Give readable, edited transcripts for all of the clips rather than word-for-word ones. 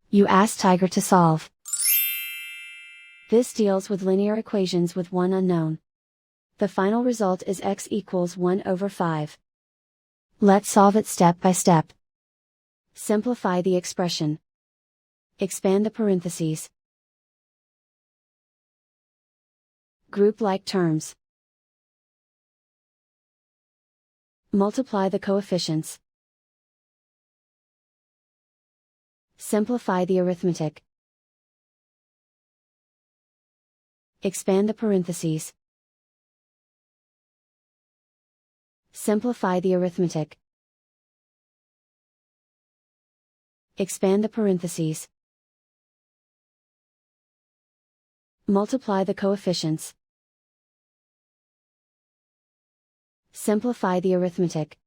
You ask Tiger to solve. This deals with linear equations with one unknown. The final result is x equals 1 over 5. Let's solve it step by step. Simplify the expression. Expand the parentheses. Group like terms. Multiply the coefficients. Simplify the arithmetic. Expand the parentheses. Simplify the arithmetic. Expand the parentheses. Multiply the coefficients. Simplify the arithmetic.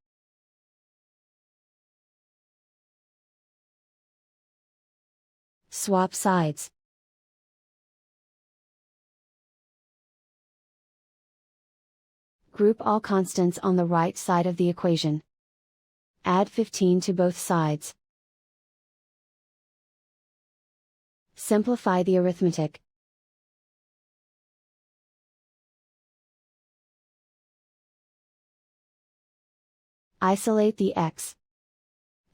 Swap sides. Group all constants on the right side of the equation. Add 15 to both sides. Simplify the arithmetic. Isolate the x.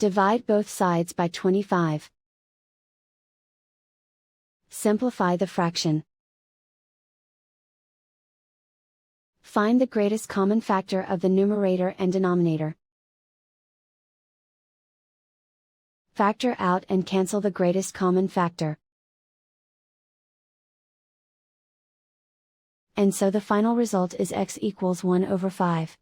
Divide both sides by 25. Simplify the fraction. Find the greatest common factor of the numerator and denominator. Factor out and cancel the greatest common factor. And so the final result is x equals 1 over 5.